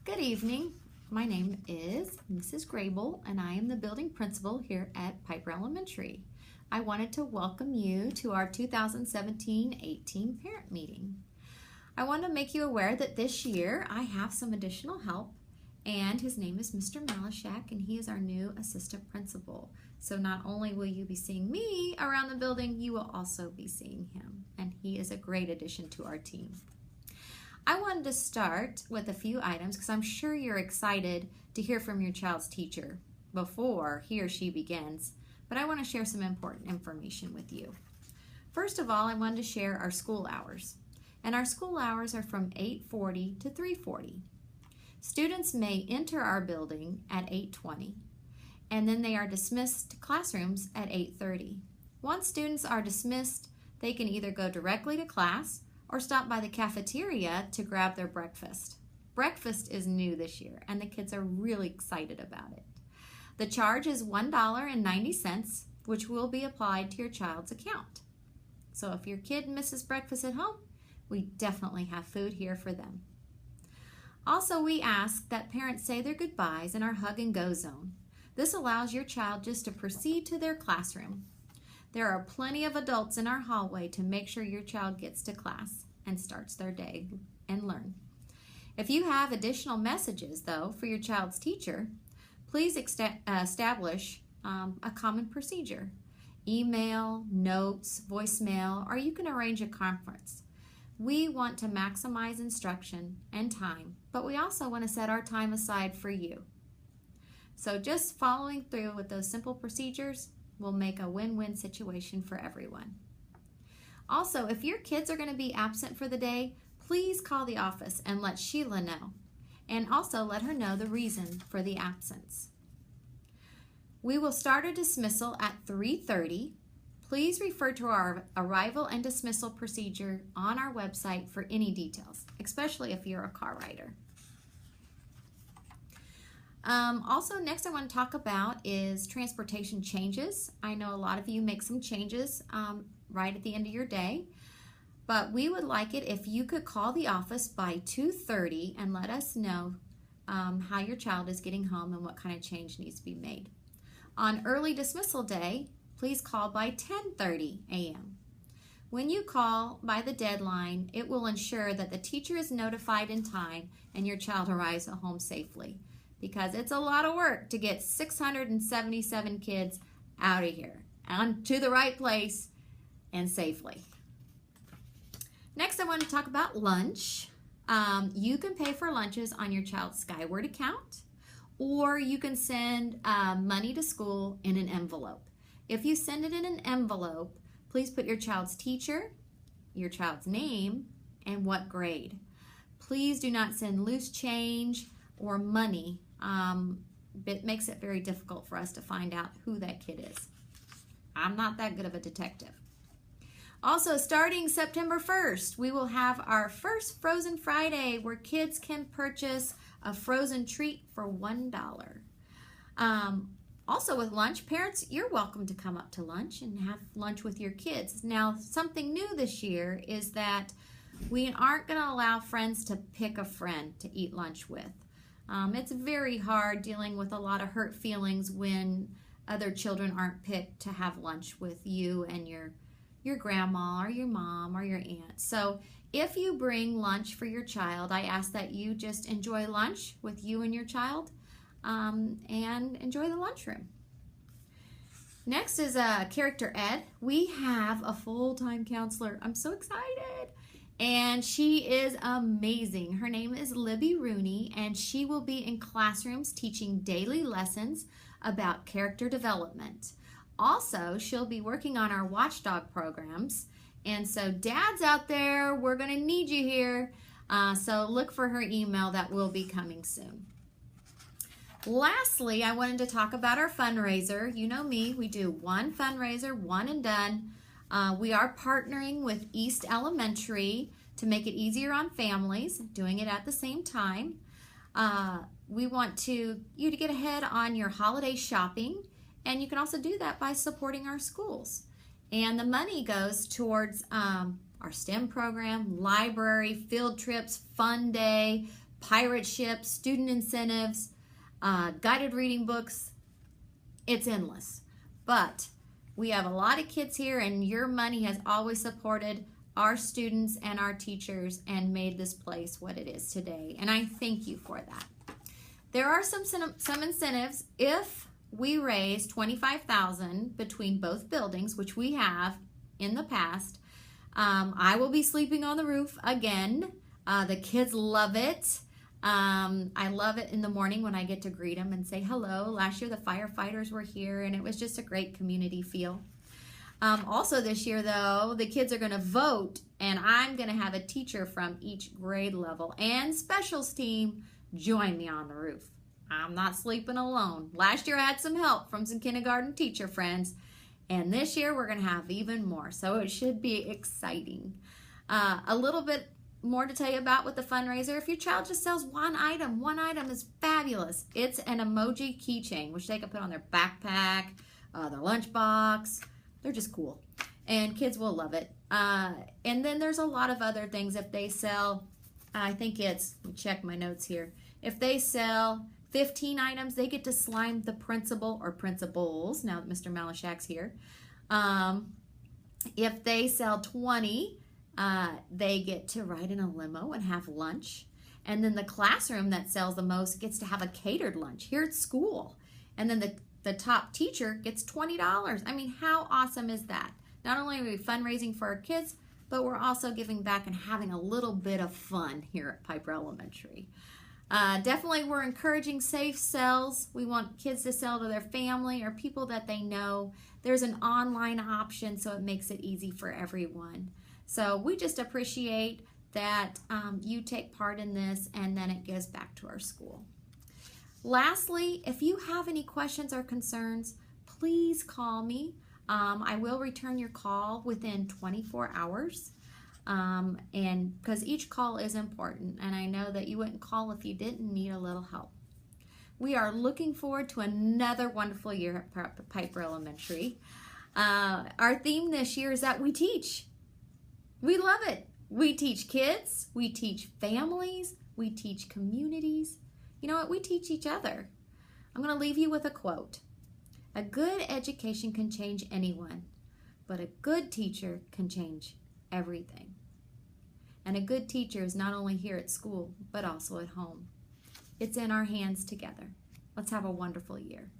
Good evening. My name is Mrs. Grable, and I am the building principal here at Piper Elementary. I wanted to welcome you to our 2017-18 parent meeting. I want to make you aware that this year I have some additional help, and his name is Mr. Malashak, and he is our new assistant principal. So not only will you be seeing me around the building, you will also be seeing him, and he is a great addition to our team. I wanted to start with a few items because I'm sure you're excited to hear from your child's teacher before he or she begins, but I want to share some important information with you. First of all, I wanted to share our school hours, and our school hours are from 8:40 to 3:40. Students may enter our building at 8:20, and then they are dismissed to classrooms at 8:30. Once students are dismissed, they can either go directly to class or stop by the cafeteria to grab their breakfast. Breakfast is new this year, and the kids are really excited about it. The charge is $1.90, which will be applied to your child's account. So if your kid misses breakfast at home, we definitely have food here for them. Also, we ask that parents say their goodbyes in our hug and go zone. This allows your child just to proceed to their classroom. There are plenty of adults in our hallway to make sure your child gets to class and starts their day and learn. If you have additional messages, though, for your child's teacher, please establish a common procedure. Email, notes, voicemail, or you can arrange a conference. We want to maximize instruction and time, but we also want to set our time aside for you. So just following through with those simple procedures will make a win-win situation for everyone. Also, if your kids are going to be absent for the day, please call the office and let Sheila know, and also let her know the reason for the absence. We will start a dismissal at 3:30. Please refer to our arrival and dismissal procedure on our website for any details, especially if you're a car rider. Also, next I want to talk about is transportation changes. I know a lot of you make some changes right at the end of your day, but we would like it if you could call the office by 2:30 and let us know how your child is getting home and what kind of change needs to be made. On early dismissal day, please call by 10:30 a.m. When you call by the deadline, it will ensure that the teacher is notified in time and your child arrives at home safely, because it's a lot of work to get 677 kids out of here and to the right place and safely. Next, I want to talk about lunch. You can pay for lunches on your child's Skyward account, or you can send money to school in an envelope. If you send it in an envelope, please put your child's teacher, your child's name, and what grade. Please do not send loose change or money. It makes it very difficult for us to find out who that kid is. I'm not that good of a detective. Also, starting September 1st, we will have our first Frozen Friday where kids can purchase a frozen treat for $1. Also with lunch, parents, you're welcome to come up to lunch and have lunch with your kids. Now, something new this year is that we aren't going to allow friends to pick a friend to eat lunch with. It's very hard dealing with a lot of hurt feelings when other children aren't picked to have lunch with you and your grandma or your mom or your aunt. So if you bring lunch for your child, I ask that you just enjoy lunch with you and your child and enjoy the lunchroom. Next is Character Ed. We have a full-time counselor. I'm so excited. And she is amazing. Her name is Libby Rooney, and she will be in classrooms teaching daily lessons about character development. Also, she'll be working on our watchdog programs. And so dads out there, we're going to need you here. So look for her email that will be coming soon. Lastly, I wanted to talk about our fundraiser. You know me, we do one fundraiser, one and done. We are partnering with East Elementary to make it easier on families, doing it at the same time. We want you to get ahead on your holiday shopping, and you can also do that by supporting our schools. And the money goes towards our STEM program, library, field trips, fun day, pirate ships, student incentives, guided reading books. It's endless. But we have a lot of kids here, and your money has always supported our students and our teachers and made this place what it is today. And I thank you for that. There are some incentives. If we raise $25,000 between both buildings, which we have in the past, I will be sleeping on the roof again. The kids love it. I love it in the morning when I get to greet them and say hello. Last year the firefighters were here, and it was just a great community feel. Also this year, though, the kids are going to vote, and I'm going to have a teacher from each grade level and specials team join me on the roof. I'm not sleeping alone. Last year I had some help from some kindergarten teacher friends, and this year we're going to have even more, so it should be exciting. A little bit more to tell you about with the fundraiser. If your child just sells one item is fabulous. It's an emoji keychain, which they can put on their backpack, their lunchbox. They're just cool, and kids will love it. And then there's a lot of other things. If they sell, I think it's, let me check my notes here. If they sell 15 items, they get to slime the principal or principals, now that Mr. Malashak's here. If they sell 20, they get to ride in a limo and have lunch. And then the classroom that sells the most gets to have a catered lunch here at school. And then the top teacher gets $20. I mean, how awesome is that? Not only are we fundraising for our kids, but we're also giving back and having a little bit of fun here at Piper Elementary. Definitely we're encouraging safe sells. We want kids to sell to their family or people that they know. There's an online option, so it makes it easy for everyone. So we just appreciate that you take part in this, and then it gives back to our school. Lastly, if you have any questions or concerns, please call me. I will return your call within 24 hours. And because each call is important, and I know that you wouldn't call if you didn't need a little help. We are looking forward to another wonderful year at Piper Elementary. Our theme this year is that we teach. We love it. We teach kids, we teach families, we teach communities. You know what? We teach each other. I'm going to leave you with a quote. A good education can change anyone, but a good teacher can change everything. And a good teacher is not only here at school, but also at home. It's in our hands together. Let's have a wonderful year.